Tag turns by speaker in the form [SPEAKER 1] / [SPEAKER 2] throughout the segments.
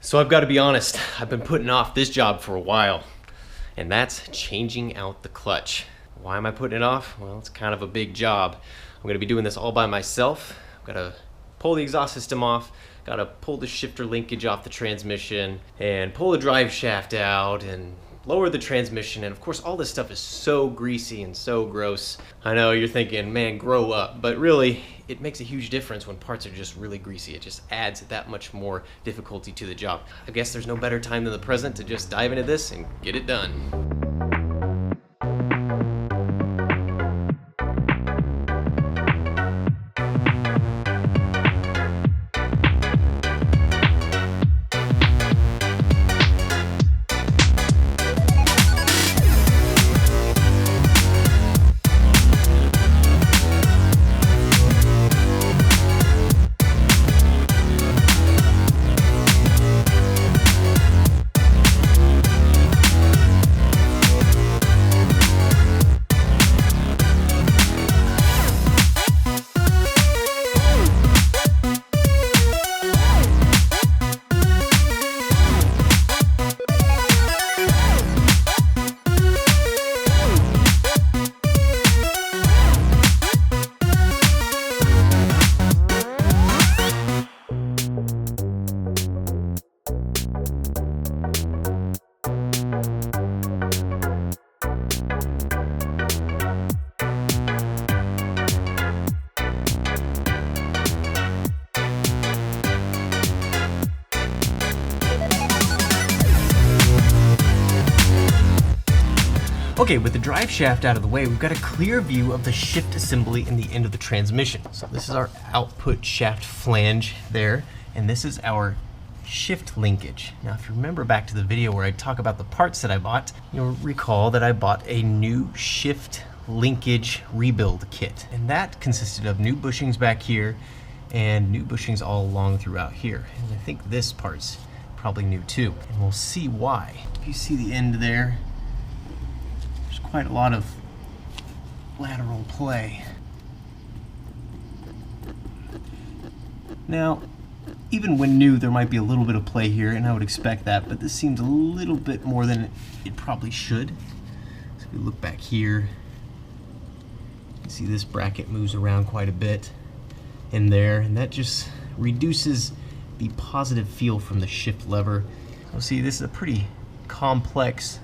[SPEAKER 1] So I've got to be honest, I've been putting off this job for a while, and that's changing out the clutch. Why am I putting it off? Well, it's kind of a big job. I'm going to be doing this all by myself. I've got to pull the exhaust system off, got to pull the shifter linkage off the transmission, and pull the drive shaft out, and lower the transmission, and of course all this stuff is so greasy and so gross. I know you're thinking, man, grow up, but really it makes a huge difference when parts are just really greasy. It just adds that much more difficulty to the job. I guess there's no better time than the present to just dive into this and get it done. Okay, with the drive shaft out of the way, we've got a clear view of the shift assembly in the end of the transmission. So this is our output shaft flange there, and this is our shift linkage. Now, if you remember back to the video where I talk about the parts that I bought, you'll recall that I bought a new shift linkage rebuild kit. And that consisted of new bushings back here and new bushings all along throughout here. And I think this part's probably new too, and we'll see why. If you see the end there, quite a lot of lateral play. Now, even when new, there might be a little bit of play here, and I would expect that, but this seems a little bit more than it probably should. So if we look back here, you can see this bracket moves around quite a bit in there, and that just reduces the positive feel from the shift lever. You'll see this is a pretty complex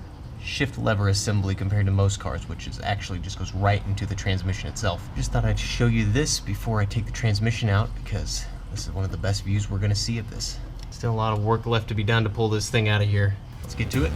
[SPEAKER 1] shift lever assembly compared to most cars, which is actually just goes right into the transmission itself. Just thought I'd show you this before I take the transmission out, because this is one of the best views we're going to see of this. Still a lot of work left to be done to pull this thing out of here. Let's get to it.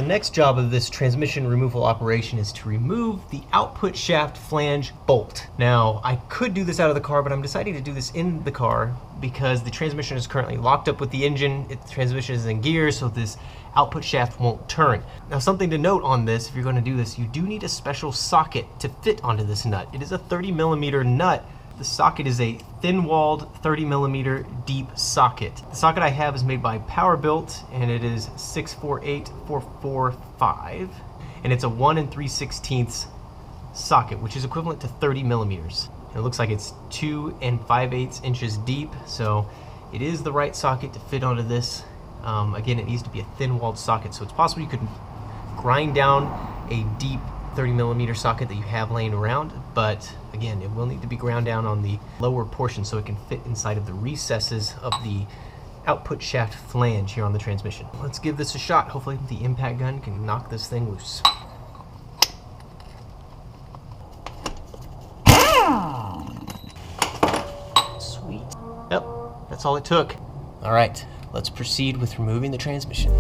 [SPEAKER 1] Next job of this transmission removal operation is to remove the output shaft flange bolt. Now, I could do this out of the car, but I'm deciding to do this in the car because the transmission is currently locked up with the engine. The transmission is in gear, so this output shaft won't turn. Now, something to note on this, if you're going to do this, you do need a special socket to fit onto this nut. It is a 30mm nut. The socket is a thin-walled 30mm deep socket. The socket I have is made by Powerbuilt, and it is 648445, and it's a 1 3/16 socket, which is equivalent to 30mm. And it looks like it's 2 5/8 inches deep, so it is the right socket to fit onto this. Again, it needs to be a thin-walled socket, so it's possible you could grind down a deep 30mm socket that you have laying around, but again, it will need to be ground down on the lower portion so it can fit inside of the recesses of the output shaft flange here on the transmission. Let's give this a shot. Hopefully the impact gun can knock this thing loose. Sweet. Yep, that's all it took. All right, let's proceed with removing the transmission.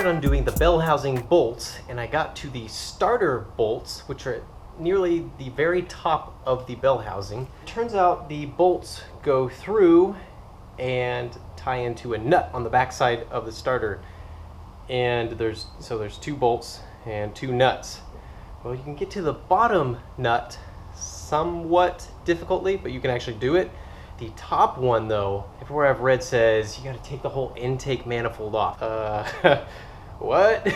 [SPEAKER 1] started undoing the bell housing bolts, and I got to the starter bolts, which are nearly the very top of the bell housing. It turns out the bolts go through and tie into a nut on the backside of the starter. And there's 2 bolts and 2 nuts. Well, you can get to the bottom nut somewhat difficultly, but you can actually do it. The top one though, everywhere I've read says you gotta take the whole intake manifold off. What?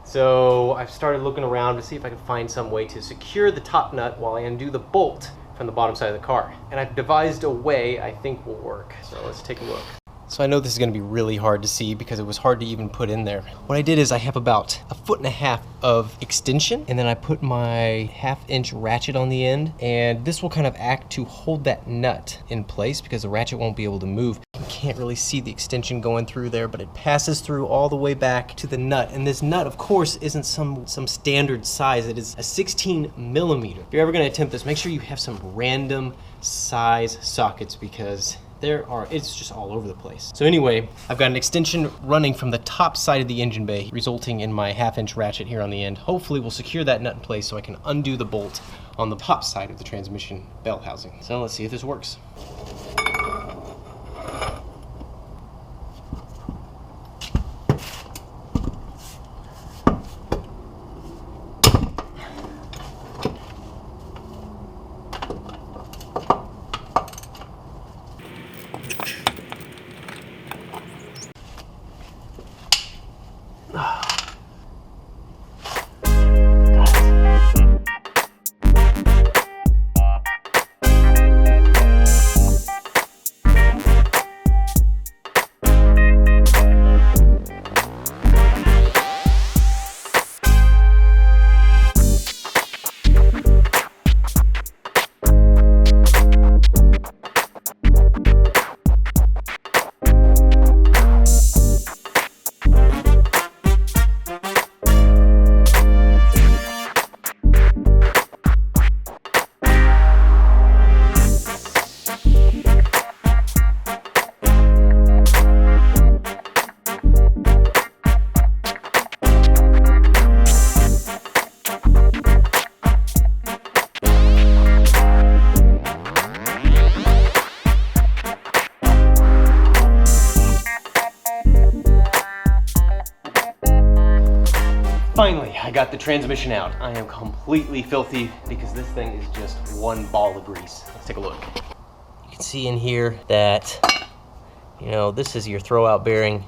[SPEAKER 1] So I've started looking around to see if I can find some way to secure the top nut while I undo the bolt from the bottom side of the car. And I've devised a way I think will work. So let's take a look. So I know this is gonna be really hard to see because it was hard to even put in there. What I did is I have about 1.5 feet of extension, and then I put my 1/2-inch ratchet on the end, and this will kind of act to hold that nut in place because the ratchet won't be able to move. You can't really see the extension going through there, but it passes through all the way back to the nut. And this nut, of course, isn't some standard size. It is a 16 millimeter. If you're ever gonna attempt this, make sure you have some random size sockets because it's just all over the place. So anyway, I've got an extension running from the top side of the engine bay, resulting in my 1/2-inch ratchet here on the end. Hopefully we'll secure that nut in place so I can undo the bolt on the top side of the transmission bell housing. So let's see if this works. Finally, I got the transmission out. I am completely filthy because this thing is just one ball of grease. Let's take a look. You can see in here that, this is your throwout bearing.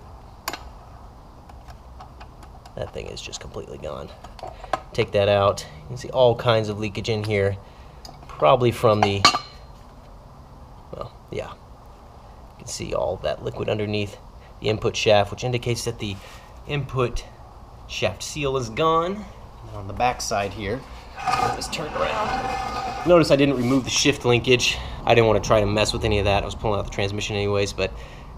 [SPEAKER 1] That thing is just completely gone. Take that out. You can see all kinds of leakage in here. Probably from the, you can see all that liquid underneath the input shaft, which indicates that the input shaft seal is gone. And on the back side here, just turn around. Notice I didn't remove the shift linkage. I didn't want to try to mess with any of that. I was pulling out the transmission anyways, but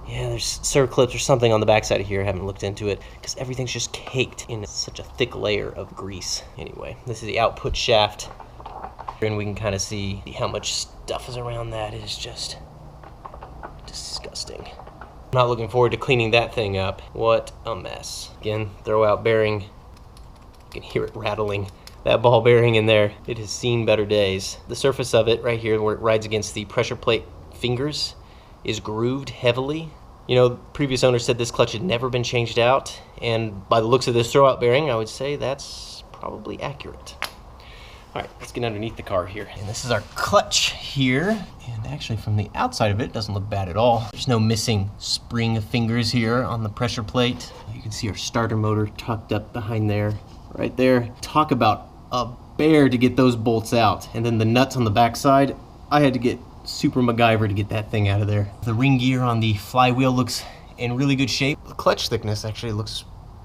[SPEAKER 1] yeah, there's circlips or something on the back side of here. I haven't looked into it because everything's just caked in such a thick layer of grease. Anyway, this is the output shaft, and we can kind of see how much stuff is around that. It is just disgusting. I'm not looking forward to cleaning that thing up. What a mess. Again, throwout bearing. You can hear it rattling. That ball bearing in there, it has seen better days. The surface of it right here where it rides against the pressure plate fingers is grooved heavily. Previous owner said this clutch had never been changed out, and by the looks of this throwout bearing, I would say that's probably accurate. All right, let's get underneath the car here. And this is our clutch here. And actually from the outside of it, doesn't look bad at all. There's no missing spring fingers here on the pressure plate. You can see our starter motor tucked up behind there, right there. Talk about a bear to get those bolts out. And then the nuts on the backside, I had to get super MacGyver to get that thing out of there. The ring gear on the flywheel looks in really good shape. The clutch thickness actually looks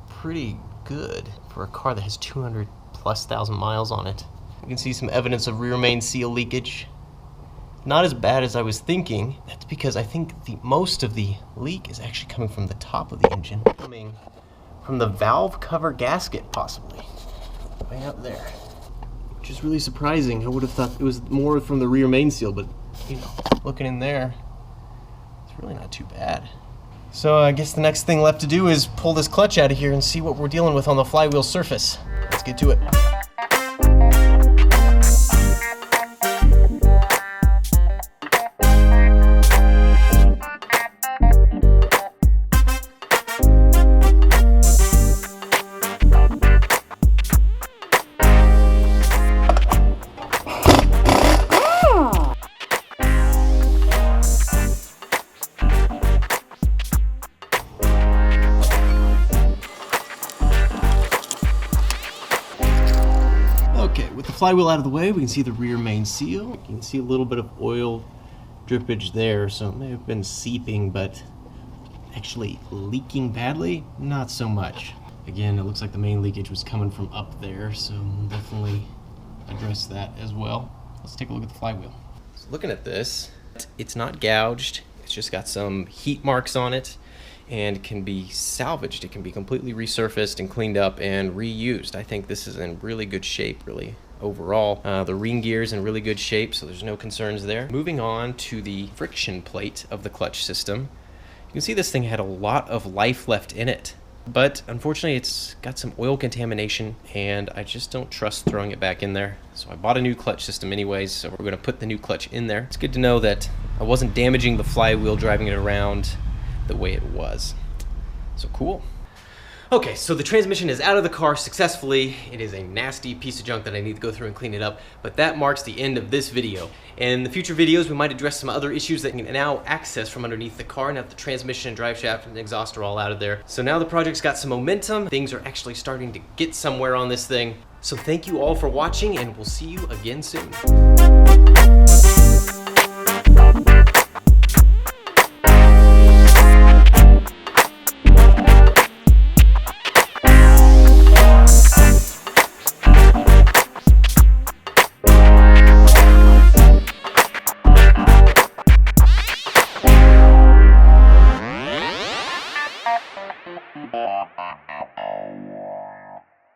[SPEAKER 1] pretty good for a car that has 200,000+ miles on it. You can see some evidence of rear main seal leakage. Not as bad as I was thinking. That's because I think most of the leak is actually coming from the top of the engine. Coming from the valve cover gasket, possibly. Way up there. Which is really surprising. I would have thought it was more from the rear main seal, but looking in there, it's really not too bad. So I guess the next thing left to do is pull this clutch out of here and see what we're dealing with on the flywheel surface. Let's get to it. With the flywheel out of the way, we can see the rear main seal. You can see a little bit of oil drippage there, so it may have been seeping, but actually leaking badly, not so much. Again, it looks like the main leakage was coming from up there, so we'll definitely address that as well. Let's take a look at the flywheel. So looking at this, it's not gouged. It's just got some heat marks on it and can be salvaged. It can be completely resurfaced and cleaned up and reused. I think this is in really good shape, really. Overall, the ring gear's in really good shape, so there's no concerns there. Moving on to the friction plate of the clutch system, you can see this thing had a lot of life left in it, but unfortunately it's got some oil contamination and I just don't trust throwing it back in there. So I bought a new clutch system anyways, so we're going to put the new clutch in there. It's good to know that I wasn't damaging the flywheel driving it around the way it was. So cool. Okay, so the transmission is out of the car successfully. It is a nasty piece of junk that I need to go through and clean it up, but that marks the end of this video. In the future videos, we might address some other issues that you can now access from underneath the car, now that the transmission and drive shaft and exhaust are all out of there. So now the project's got some momentum. Things are actually starting to get somewhere on this thing. So thank you all for watching, and we'll see you again soon.